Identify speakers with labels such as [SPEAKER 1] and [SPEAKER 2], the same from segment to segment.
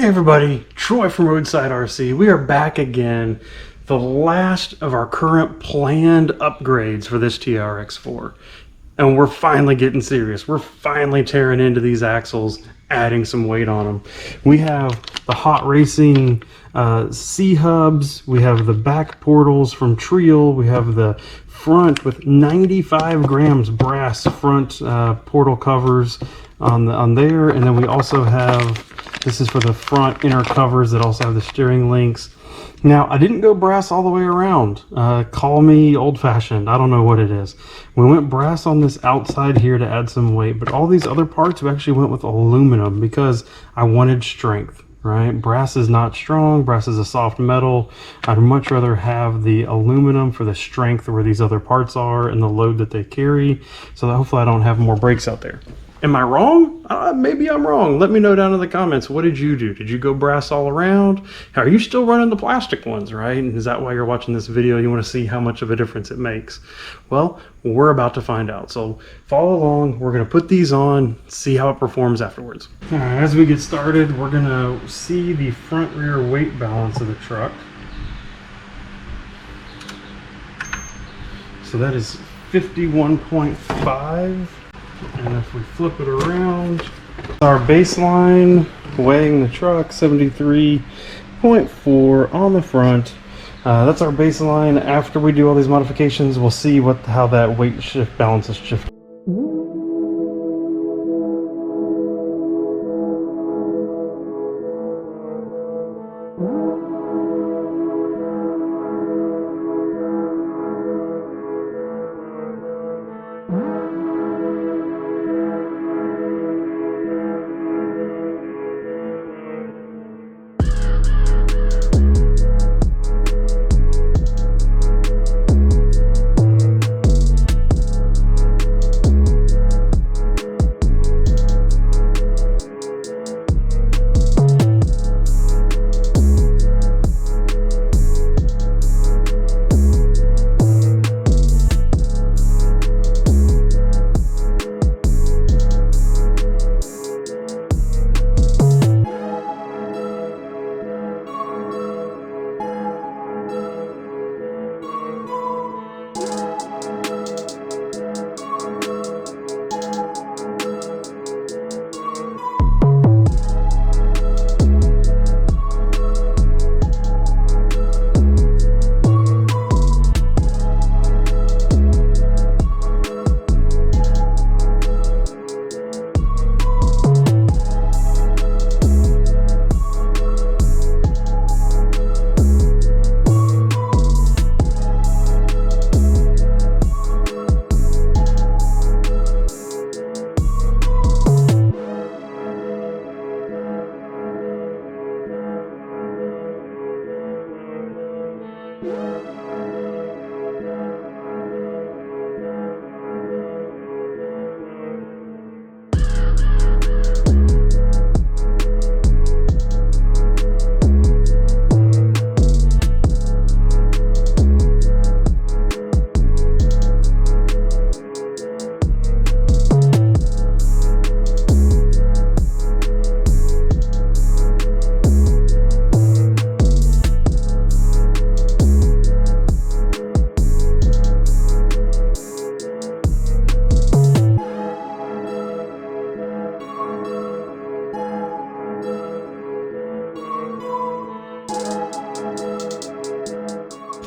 [SPEAKER 1] Hey everybody, Troy from Roadside RC. We are back again. The last of our current planned upgrades for this TRX4. And we're finally getting serious. We're finally tearing into these axles, adding some weight on them. We have the Hot Racing C-hubs. We have the back portals from Treal. We have the front with 95 grams brass front portal covers on there. And then we also have, this is for the front inner covers that also have the steering links. Now, I didn't go brass all the way around. Call me old-fashioned. I don't know what it is. We went brass on this outside here to add some weight, but all these other parts we actually went with aluminum because I wanted strength, right? Brass is not strong. Brass is a soft metal. I'd much rather have the aluminum for the strength where these other parts are and the load that they carry, so that hopefully I don't have more breaks out there. Am I wrong? Maybe I'm wrong. Let me know down in the comments. What did you do? Did you go brass all around? Are you still running the plastic ones, right? And is that why you're watching this video? You want to see how much of a difference it makes? Well, we're about to find out. So follow along. We're going to put these on, see how it performs afterwards. All right, as we get started, we're going to see the front rear weight balance of the truck. So that is 51.5. And if we flip it around, our baseline weighing the truck, 73.4 on the front. That's our baseline. After we do all these modifications, we'll see how that weight shift balance is shifted.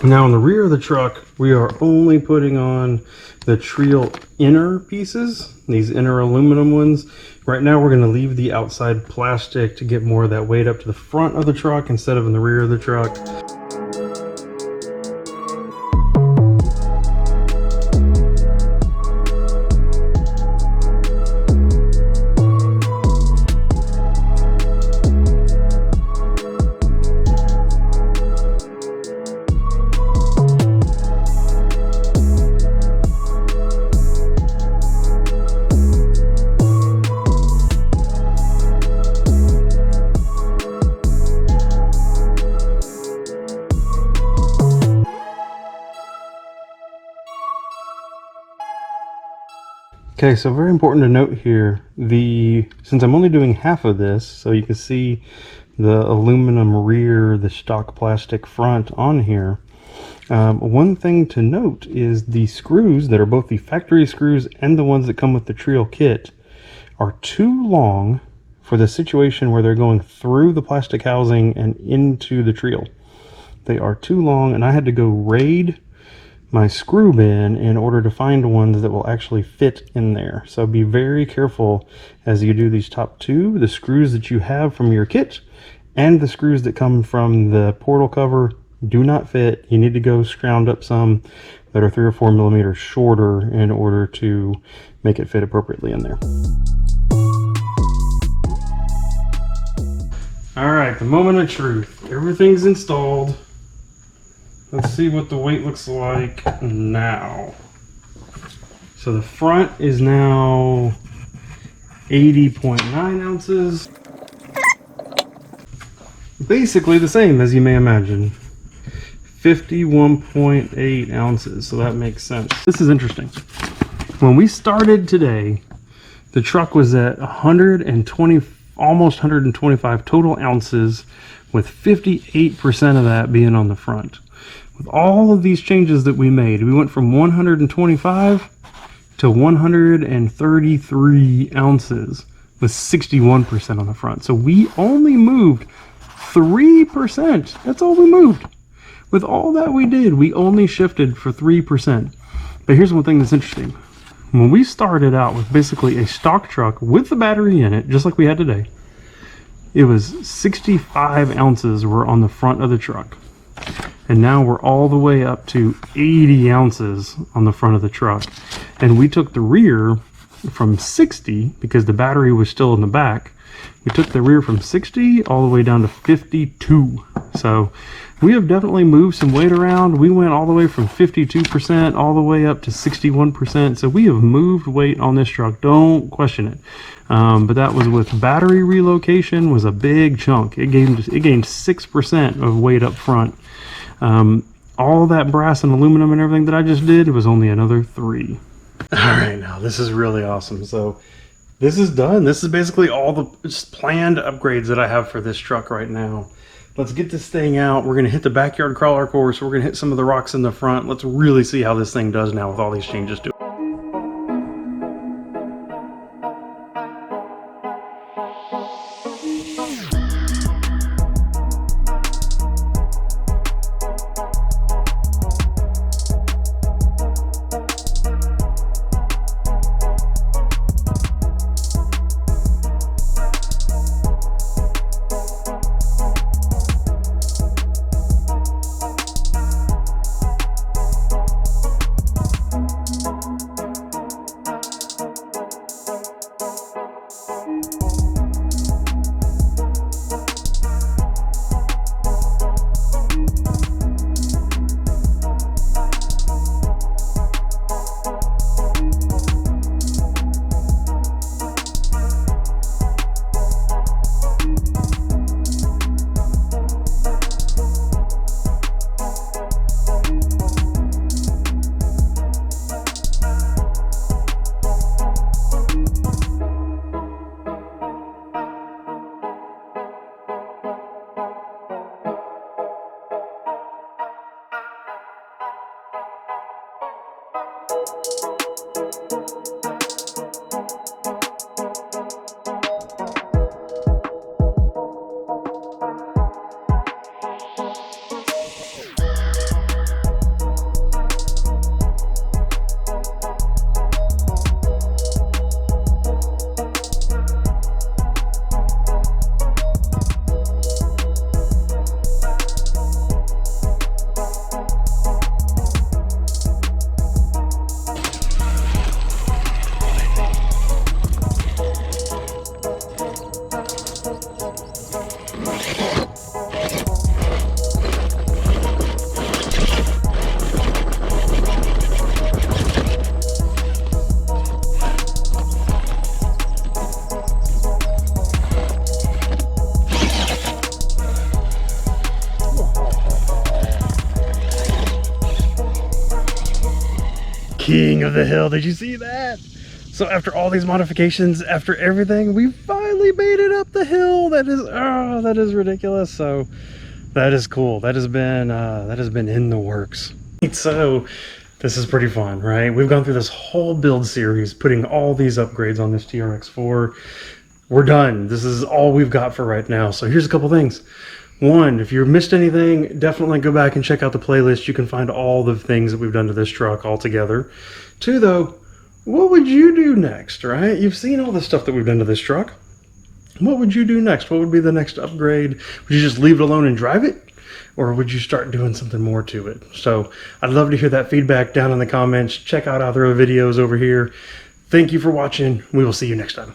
[SPEAKER 1] Now on the rear of the truck, we are only putting on the Treal inner pieces, these inner aluminum ones. Right now we're going to leave the outside plastic to get more of that weight up to the front of the truck instead of in the rear of the truck. Okay, so very important to note here, since I'm only doing half of this, so you can see the aluminum rear, the stock plastic front on here. One thing to note is the screws that are both the factory screws and the ones that come with the Treal kit are too long for the situation where they're going through the plastic housing and into the Treal. They are too long, and I had to go raid my screw bin in order to find ones that will actually fit in there. So be very careful as you do these top two, the screws that you have from your kit and the screws that come from the portal cover do not fit. You need to go scrounge up some that are 3 or 4 millimeters shorter in order to make it fit appropriately in there. All right, the moment of truth. Everything's installed. Let's see what the weight looks like now. So the front is now 80.9 ounces. Basically the same as you may imagine. 51.8 ounces, so that makes sense. This is interesting. When we started today, the truck was at 120, almost 125 total ounces, with 58% of that being on the front. With all of these changes that we made, we went from 125 to 133 ounces with 61% on the front. So we only moved 3%. That's all we moved. With all that we did, we only shifted for 3%. But here's one thing that's interesting. When we started out with basically a stock truck with the battery in it, just like we had today, it was 65 ounces were on the front of the truck. And now we're all the way up to 80 ounces on the front of the truck. And we took the rear from 60, because the battery was still in the back. We took the rear from 60 all the way down to 52. So we have definitely moved some weight around. We went all the way from 52% all the way up to 61%. So we have moved weight on this truck. Don't question it. But that was with battery relocation, was a big chunk. It gained 6% of weight up front. All that brass and aluminum and everything that I just did was only another 3. All right, now this is really awesome. So this is done. This is basically all the planned upgrades that I have for this truck right now. Let's get this thing out. We're going to hit the backyard crawler course. We're going to hit some of the rocks in the front. Let's really see how this thing does now with all these changes to it. King of the hill. Did you see that? So after all these modifications, after everything, we finally made it up the hill. That is ridiculous. So that is cool. That has been in the works. So this is pretty fun, right? We've gone through this whole build series, putting all these upgrades on this TRX4. We're done. This is all we've got for right now. So here's a couple things. One, if you missed anything, definitely go back and check out the playlist. You can find all the things that we've done to this truck all together. Two, though, what would you do next, right? You've seen all the stuff that we've done to this truck. What would you do next? What would be the next upgrade? Would you just leave it alone and drive it? Or would you start doing something more to it? So I'd love to hear that feedback down in the comments. Check out other videos over here. Thank you for watching. We will see you next time.